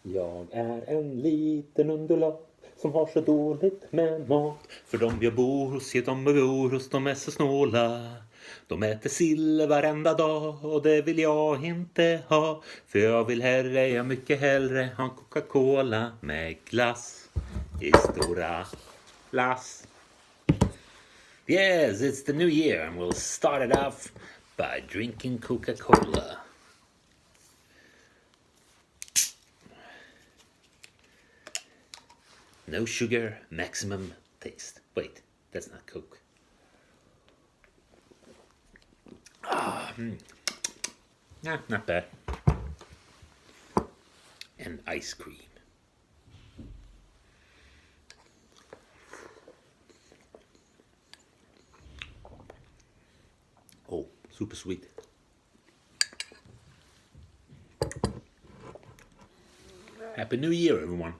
Jag är en liten undulat som har så dåligt med mat. För de jag bor hos, de är så snåla. De äter sill varenda dag och det vill jag inte ha. För jag vill mycket hellre ha en Coca-Cola med glass i stora lass. Yes, it's the new year and we'll start it off by drinking Coca-Cola. No sugar, maximum taste. Wait, that's not Coke. Nah, not bad. And ice cream. Oh, super sweet. Happy New Year, everyone.